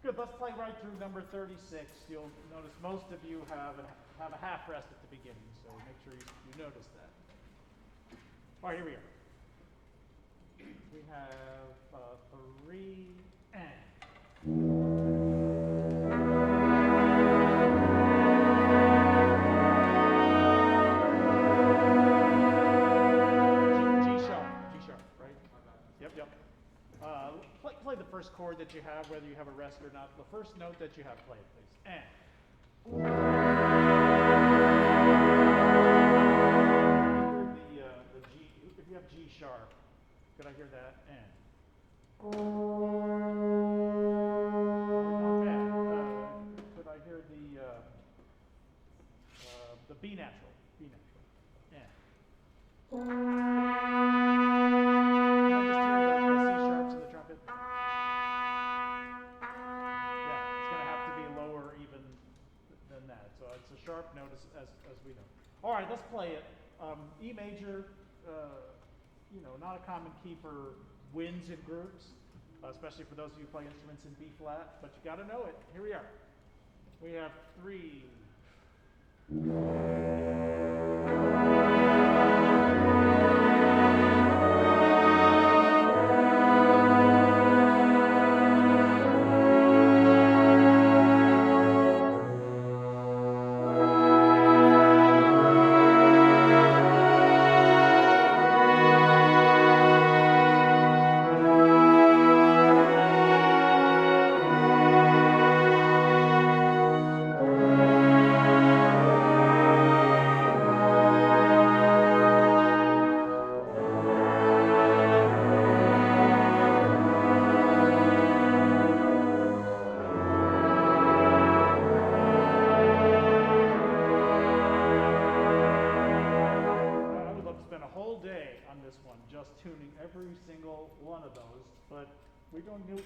Good, let's play right through number 36. You'll notice most of you have a half rest at the beginning, so make sure you notice that. All right, here we go. We have 3 and. Play the first chord that you have, whether you have a rest or not. The first note that you have, play it, please. And. The G. If you have G sharp, could I hear that? And. Not bad. Could I hear the B natural? B natural. And. It's a sharp note as we know. All right, let's play it. E major, not a common key for winds in groups, especially for those of you who play instruments in B flat, but you got to know it. Here we are. We have 3.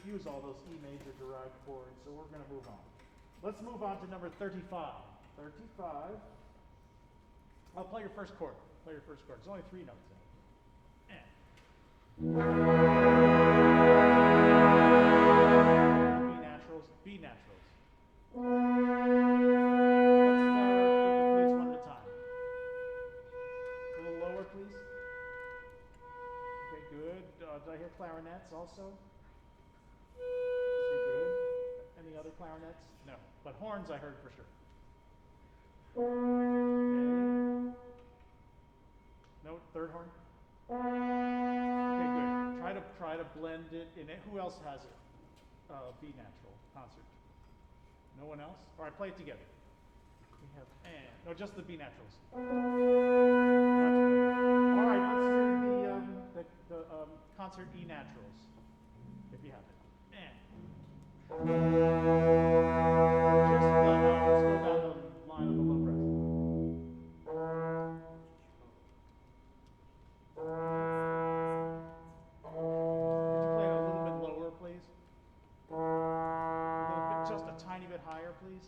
Use all those E major derived chords, so we're going to move on. Let's move on to number 35. 35. I'll play your first chord. Play your first chord. There's only 3 notes in it. B naturals. B naturals. Let's start with the flutes one at a time. A little lower, please. Okay, good. Did I hear clarinets also? Any other clarinets? No. But horns I heard for sure. Okay. No, third horn? Okay, good. Try to blend it in it. Who else has it? B natural concert. No one else? All right, play it together. We have and. No, just the B naturals. Much better. All right, let's hear the concert E naturals, if you have it. And. Just slow down the line of the low breath. Could you play it a little bit lower, please? A little bit, just a tiny bit higher, please.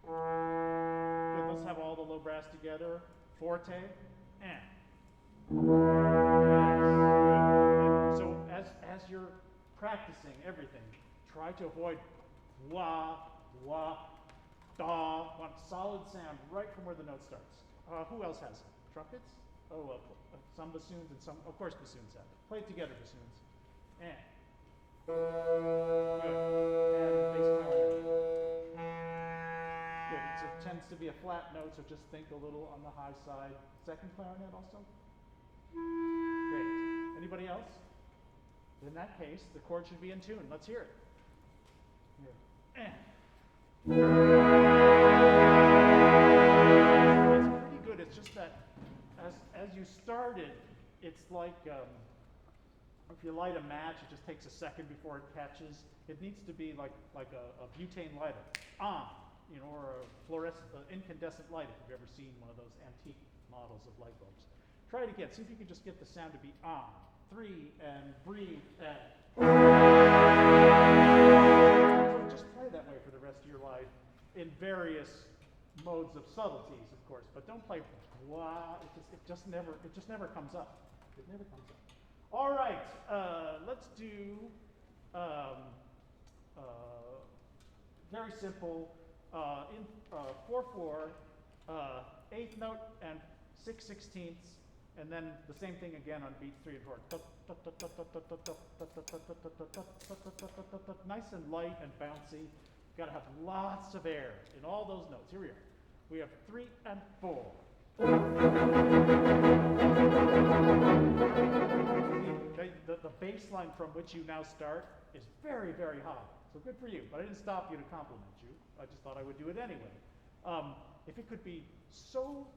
Good, let's have all the low brass together. Forte, and. Yes. So as you're practicing everything, try to avoid wah, wah, da. Want solid sound right from where the note starts. Who else has it? Trumpets? Oh, some bassoons and some, of course, bassoons have it. Play it together, bassoons. And. Good. And bass clarinet. Good. It tends to be a flat note, so just think a little on the high side. Second clarinet also? Great. Anybody else? In that case, the chord should be in tune. Let's hear it. Here. And. It's pretty good. It's just that as you started, it's like if you light a match, it just takes a second before it catches. It needs to be like a butane lighter, or a incandescent light if you've ever seen one of those antique models of light bulbs. Try it again. See if you can just get the sound to be on. 3 and breathe and. Just play that way for the rest of your life in various modes of subtleties, of course, but don't play blah. It just never comes up. It never comes up. All right, let's do very simple, in 4/4, eighth note and 6/16, and then the same thing again on beats 3 and 4. Nice and light and bouncy. Got to have lots of air in all those notes. Here we are. We have 3 and 4. The bass line from which you now start is very, very high. So good for you. But I didn't stop you to compliment you. I just thought I would do it anyway. If it could be so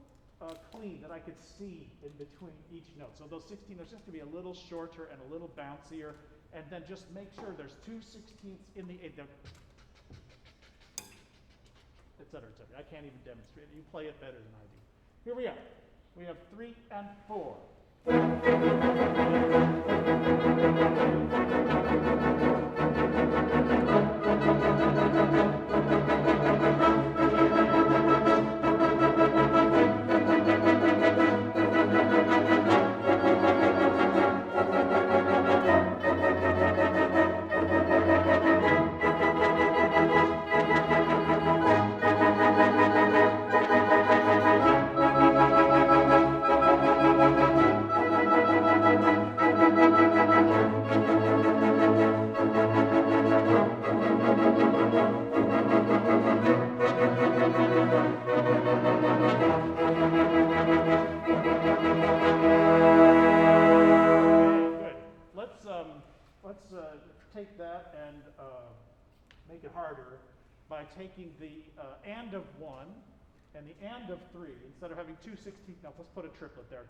clean that I could see in between each note. So those 16 notes just to be a little shorter and a little bouncier, and then just make sure there's 2/16 in the et cetera, et cetera. I can't even demonstrate it. You play it better than I do. Here we are. We have 3 and 4. Take that and make it harder by taking the and of 1 and the and of 3. Instead of having 2/16 notes, let's put a triplet there.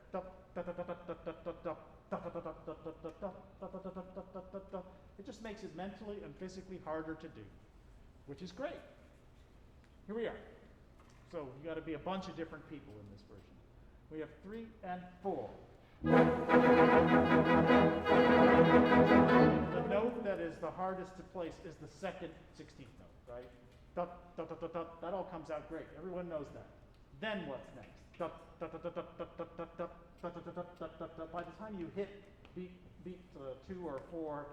It just makes it mentally and physically harder to do, which is great. Here we are. So you got to be a bunch of different people in this version. We have 3 and 4. The note that is the hardest to place is the second 16th note, right? That all comes out great. Everyone knows that. Then what's next? By the time you hit beat 2 or 4,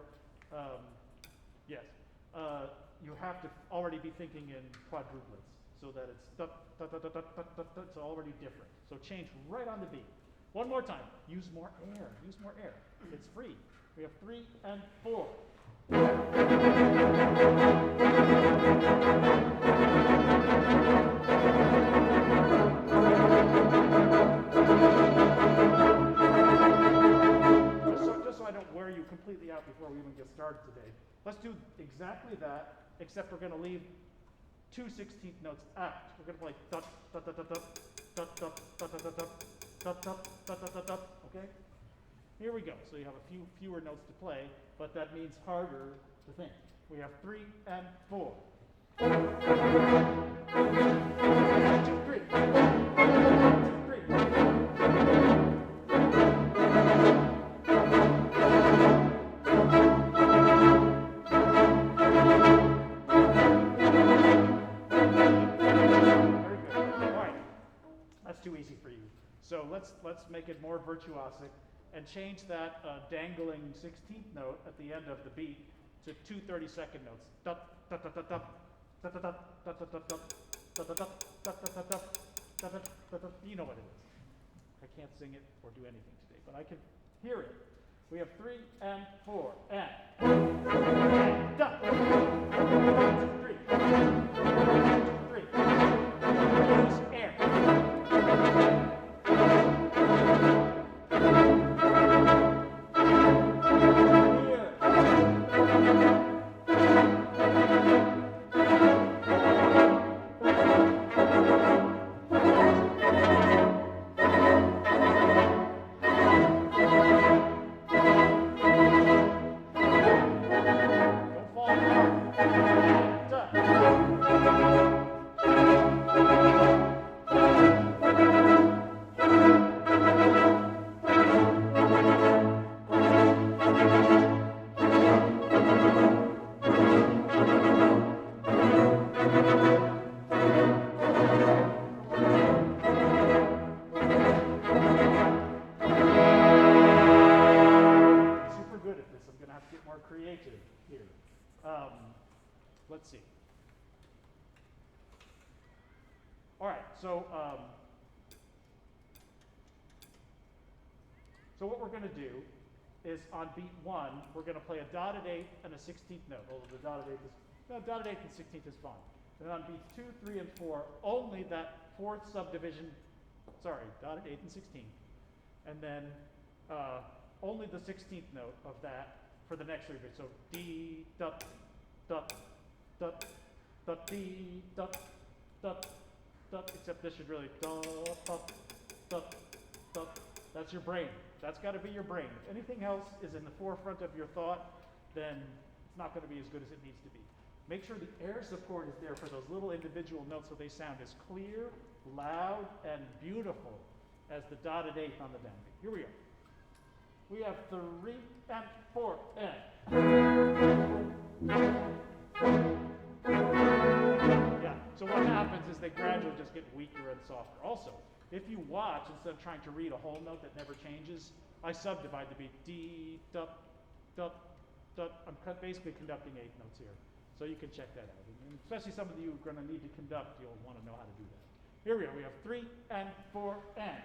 you have to already be thinking in quadruplets so that it's already different. So change right on the beat. One more time. Use more air. Use more air. It's free. We have 3 and 4. Just so I don't wear you completely out before we even get started today, let's do exactly that, except we're going to leave 2/16 notes out. We're going to play okay? Here we go. So you have a fewer notes to play, but that means harder to think. We have 3 and 4. 1, 2, 3. 1, 2, 3. So let's make it more virtuosic and change that dangling 16th note at the end of the beat to 2 30-second notes. You know what it is. I can't sing it or do anything today, but I can hear it. We have 3 and 4 and 1, 2, 3. 1, 2, 3. Use air. Let's see. All right, so what we're going to do is on beat 1, we're going to play a dotted 8th and a 16th note. Although the dotted 8th is, no, dotted 8th and 16th is fine. Then on beats 2, 3, and 4, only that 4th subdivision, sorry, dotted 8th and 16th. And then only the 16th note of that for the next 3 beats. So D, dot, dot, dot, dot, D, dot, dot, dot, except this should really, dot, dot, dot, dot. That's your brain. That's got to be your brain. If anything else is in the forefront of your thought, then it's not going to be as good as it needs to be. Make sure the air support is there for those little individual notes so they sound as clear, loud, and beautiful as the dotted 8th on the downbeat. Here we go. We have 3 and 4 and. Yeah, so what happens is they gradually just get weaker and softer. Also, if you watch, instead of trying to read a whole note that never changes, I subdivide the beat D, dot, dot, dot. I'm basically conducting 8 notes here. So you can check that out. And especially some of you who are going to need to conduct, you'll want to know how to do that. Here we go. We have 3 and 4 and.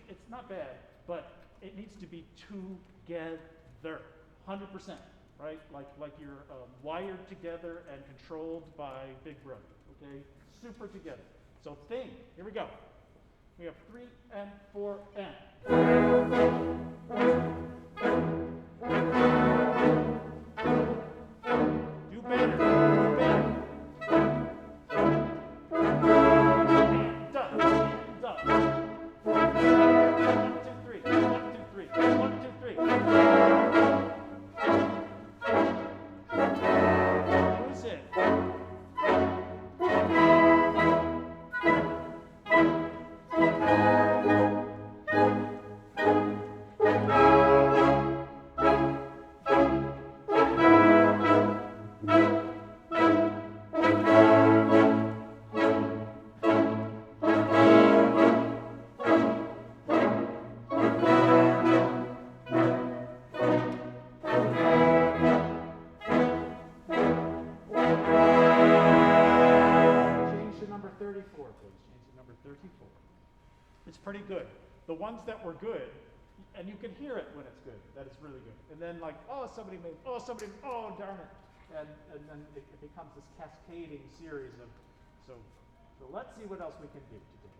It's not bad, but it needs to be together, 100%, right? Like you're wired together and controlled by Big Brother, okay? Super together. So think. Here we go. We have 3 and 4 and. Do better. Do better. And up. And up. 1, 2, 3. 1, 2, 3. 1, 2, 3. Who's it? Pretty good. The ones that were good, and you can hear it when it's good, that it's really good. And then like, oh, somebody, oh, darn it. And then it becomes this cascading series of, so let's see what else we can do today.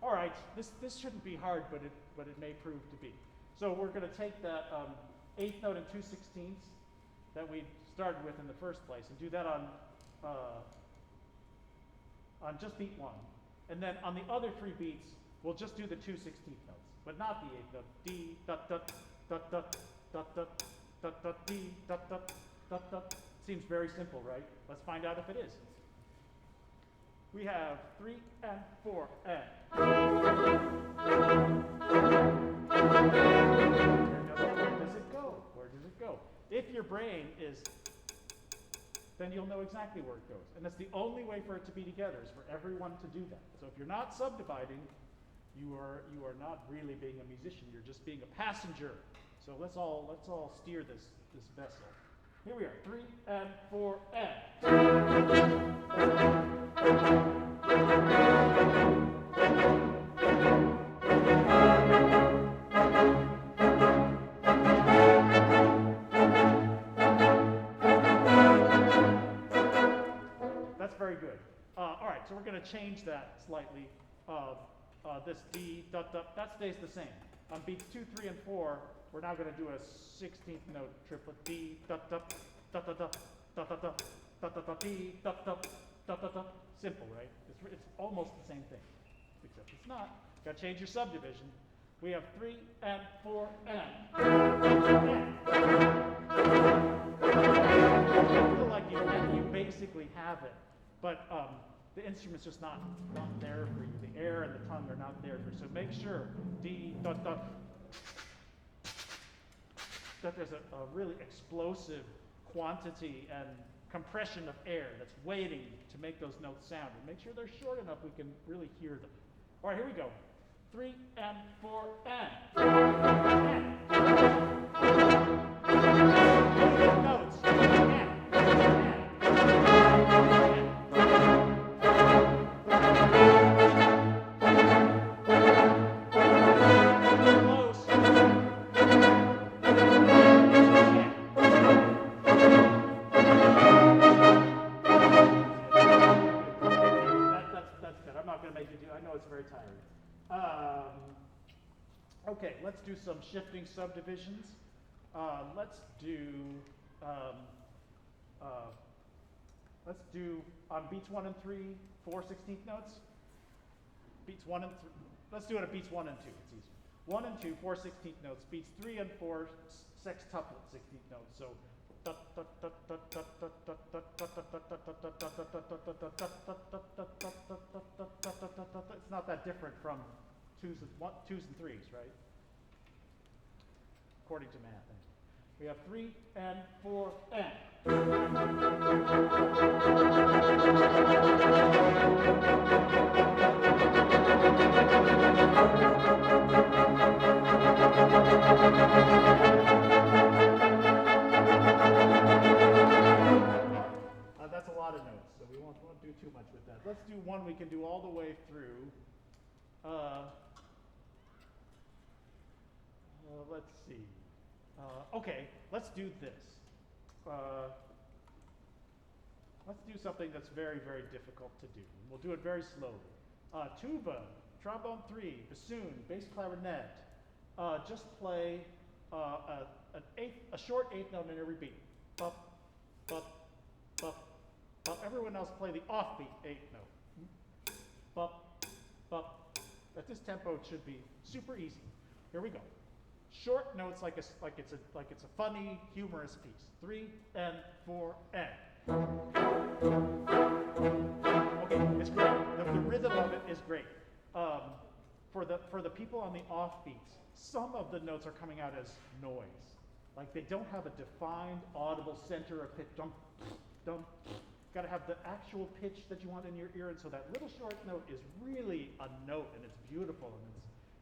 All right, this shouldn't be hard, but it may prove to be. So we're going to take that 8th note and 2/16 that we started with in the first place and do that on just beat 1. And then on the other 3 beats, we'll just do the 2/16 notes, but not the 8th note. D, dot, dot, dot, dot, dot, dot, dot, dot, D, dot, dot, dot, dot. Seems very simple, right? Let's find out if it is. We have 3 and 4 and. Where does it go? Where does it go? If your brain is, then you'll know exactly where it goes. And that's the only way for it to be together, is for everyone to do that. So if you're not subdividing, you are not really being a musician. You're just being a passenger. So let's all steer this vessel. Here we are, 3 and 4 and. That's very good. All right, so we're going to change that slightly. This D, dot, dot, that stays the same. On beats 2, 3, and 4, we're now going to do a 16th note triplet. D, dot, dot, dot, dot, dot, dot, dot, dot, dot, dot, dot, D, dot, dot, dot, dot, dot. Simple, right? It's almost the same thing, except it's not. Got to change your subdivision. We have 3 and 4 and. I feel like you basically have it, but the instrument's just not there for you. The air and the tongue are not there for you. So make sure D, dot, dot, that there's a really explosive quantity and compression of air that's waiting to make those notes sound. And make sure they're short enough we can really hear them. All right, here we go. 3 and 4 and. Okay, let's do some shifting subdivisions. Let's do on beats 1 and 3, 4/16 notes. Beats 1 and 3. Let's do it at beats 1 and 2. It's easier. 1 and 2, 4/16 notes. Beats 3 and 4, sextuplet 16 notes. So it's not that different from twos and threes, right? According to math. We have 3 and 4 and. That's a lot of notes, so we won't do too much with that. Let's do one we can do all the way through. Let's see. Okay, let's do this. Let's do something that's very, very difficult to do. We'll do it very slowly. Tuba, trombone 3, bassoon, bass clarinet. Just play a short eighth note in every beat. Bup, bup, bup, bup. Everyone else play the offbeat eighth note. Bup, bup. At this tempo, it should be super easy. Here we go. Short notes like it's a funny, humorous piece. 3 and 4 and. Okay, it's great. The rhythm of it is great. For the people on the offbeats, some of the notes are coming out as noise. Like they don't have a defined audible center of pitch. Dum, dum. Got to have the actual pitch that you want in your ear, and so that little short note is really a note, and it's beautiful, and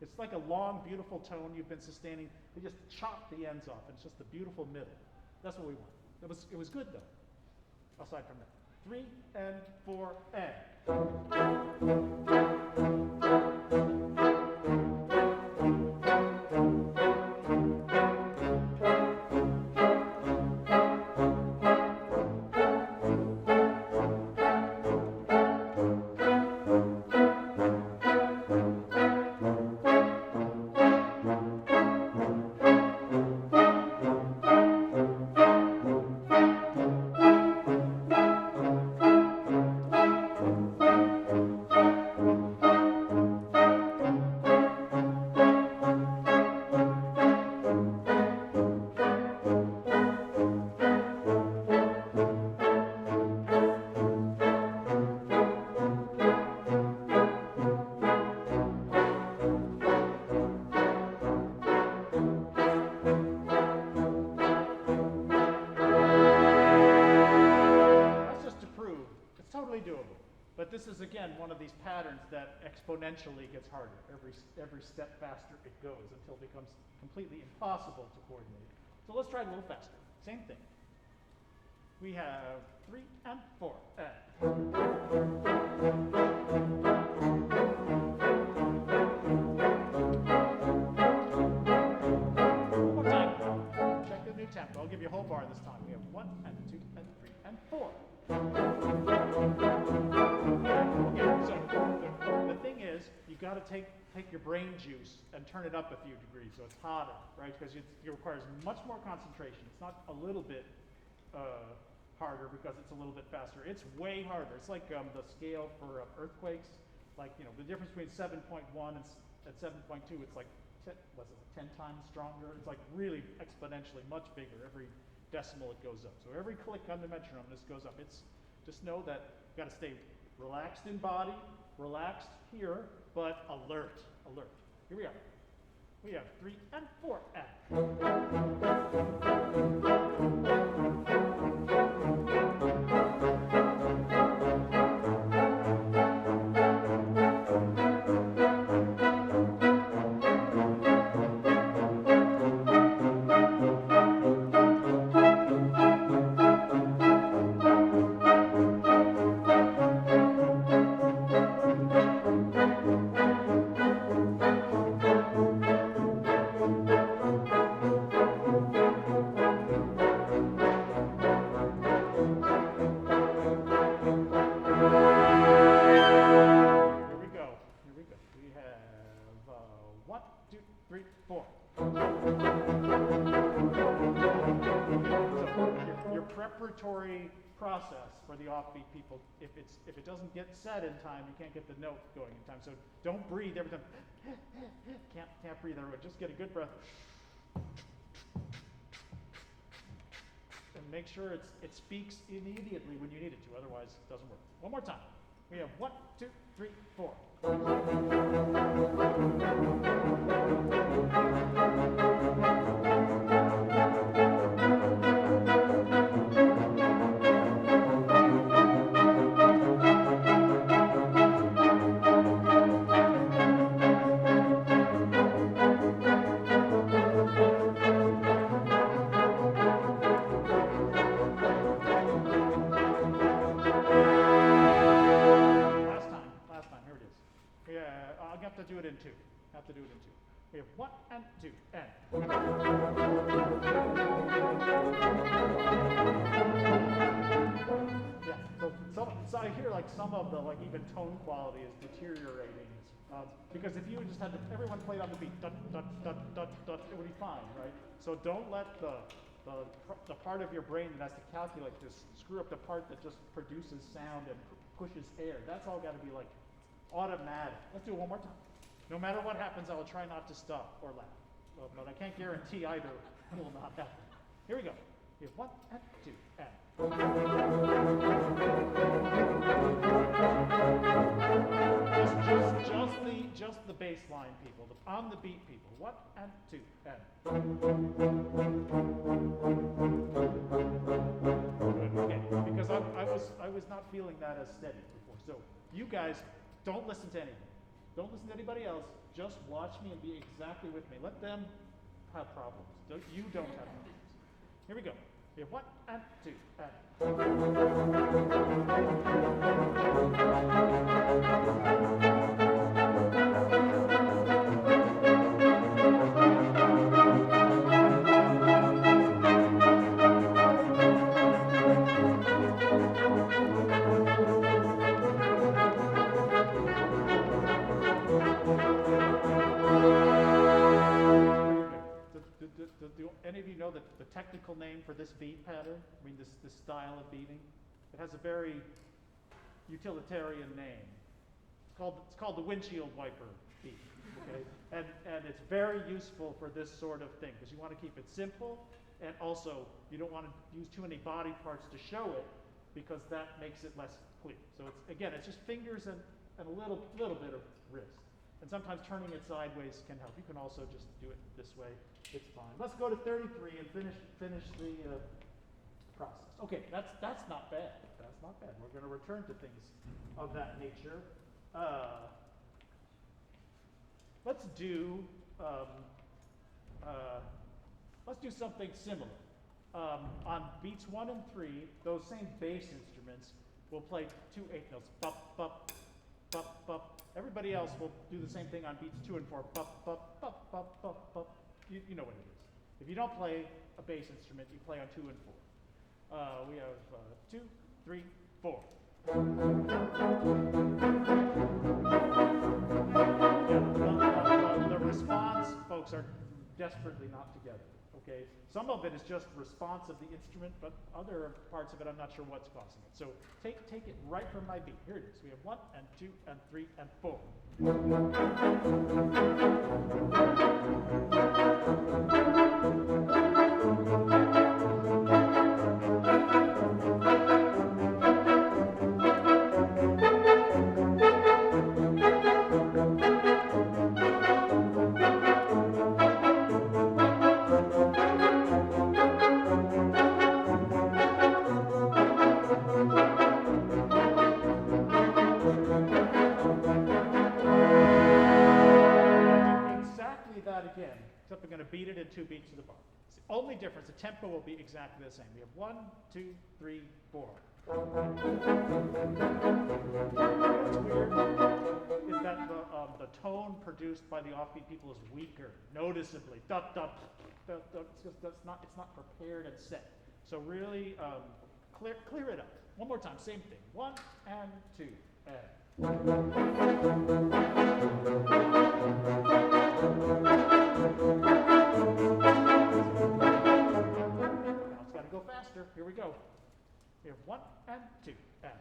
it's like a long, beautiful tone you've been sustaining. They just chop the ends off, and it's just the beautiful middle. That's what we want. It was good though. Aside from that, 3 and 4 and. But this is, again, one of these patterns that exponentially gets harder. Every step faster it goes until it becomes completely impossible to coordinate. So let's try it a little faster. Same thing. We have 3 and 4 and. One more time. Check the new tempo. I'll give you a whole bar this time. We have 1 and 2 and 3 and 4. Okay, so the thing is, you got to take your brain juice and turn it up a few degrees so it's hotter, right? Because it requires much more concentration. It's not a little bit harder because it's a little bit faster. It's way harder. It's like the scale for earthquakes. Like, you know, the difference between 7.1 and 7.2, it's like 10 times stronger. It's like really exponentially much bigger. Every decimal it goes up. So every click on the metronome, this goes up. It's just know that you got to stay relaxed in body, relaxed here, but alert, alert. Here we are. We have 3 and 4 and. 3, 4. So your preparatory process for the offbeat people, if it doesn't get set in time, you can't get the note going in time. So don't breathe every time. Can't breathe everyone. Just get a good breath. And make sure it speaks immediately when you need it to, otherwise it doesn't work. One more time. We have 1, 2, 3, 4. Do it in 2. Have to do it in 2. We have 1 and 2 and. Yeah. So I hear like some of the even tone quality is deteriorating because if you just had everyone played on the beat, dut, dut, dut, dut, dut, it would be fine, right? So don't let the part of your brain that has to calculate this screw up the part that just produces sound and pushes air. That's all got to be like automatic. Let's do it one more time. No matter what happens, I will try not to stop or laugh. Well, but I can't guarantee either will not happen. Here we go. We have 1 and 2 and. Just the bass line people, on the beat people. 1 and 2 and. Good. Okay, because I was not feeling that as steady before. So you guys don't listen to anything. Don't listen to anybody else. Just watch me and be exactly with me. Let them have problems. You don't have problems. Here we go. We have 1 and 2 and. Do any of you know the technical name for this beat pattern? I mean, this style of beating? It has a very utilitarian name. It's called the windshield wiper beat. Okay? and it's very useful for this sort of thing because you want to keep it simple, and also you don't want to use too many body parts to show it because that makes it less clear. So it's just fingers and a little bit of wrist. And sometimes turning it sideways can help. You can also just do it this way. It's fine. Let's go to 33 and finish the process. Okay, that's not bad. That's not bad. We're going to return to things of that nature. Let's do something similar. On beats 1 and 3, those same bass instruments will play 2 8 notes. Bup, bup, bup, bup. Everybody else will do the same thing on beats 2 and 4. Bup, bup, bup, bup, bup, bup. You know what it is. If you don't play a bass instrument, you play on 2 and 4. We have 2, 3, 4. Yeah, the response, folks, are desperately not together. Okay, some of it is just response of the instrument, but other parts of it, I'm not sure what's causing it. So take it right from my beat. Here it is. We have 1 and 2 and 3 and 4. Except we're going to beat it in 2 beats to the bar. It's the only difference. The tempo will be exactly the same. We have 1, 2, 3, 4. What's weird is that the tone produced by the offbeat people is weaker, noticeably. Dut, dut, dut, dut. It's not prepared and set. So really clear it up. One more time, same thing. 1 and 2 and. 1 and 2 and.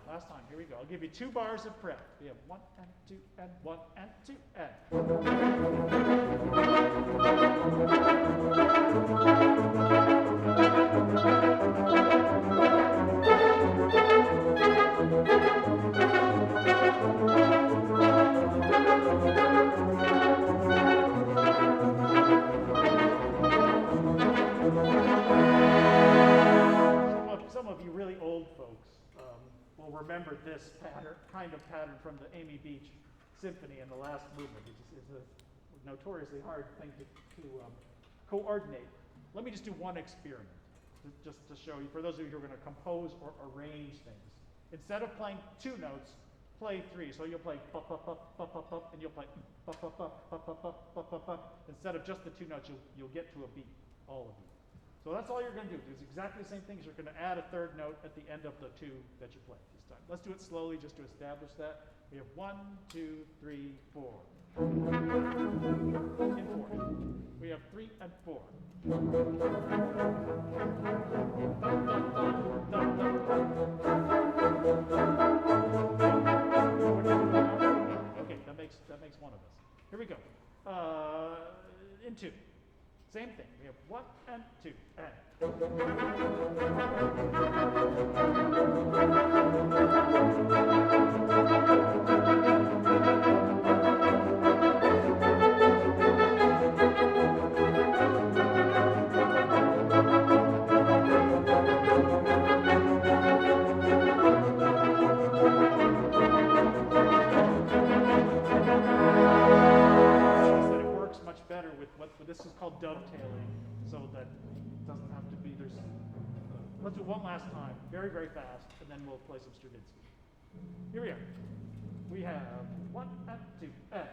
Last time. Here we go. I'll give you 2 bars of prep. We have 1 and 2 and 1 and 2 and. Some of you really old folks will remember this kind of pattern from the Amy Beach Symphony in the last movement. It is a notoriously hard thing to coordinate. Let me just do one experiment, just to show you, for those of you who are going to compose or arrange things. Instead of playing 2 notes, play 3. So you'll play pa pa pa pa pa pa, and you'll play pa pa pa pa pa pa pa pa pa. Instead of just the 2 notes, you'll get to a beat, all of you. So that's all you're going to do. It's exactly the same thing. You're going to add a 3rd note at the end of the 2 that you play this time. Let's do it slowly just to establish that. We have 1, 2, 3, 4. In 4. We have 3 and 4. Okay, that makes one of us. Here we go. In 2. Same thing. We have 1 and 2 and. Better with what this is called dovetailing, so that it doesn't have to be. Let's do one last time, very, very fast, and then we'll play some Stravinsky. Here we are. We have 1 and 2 and.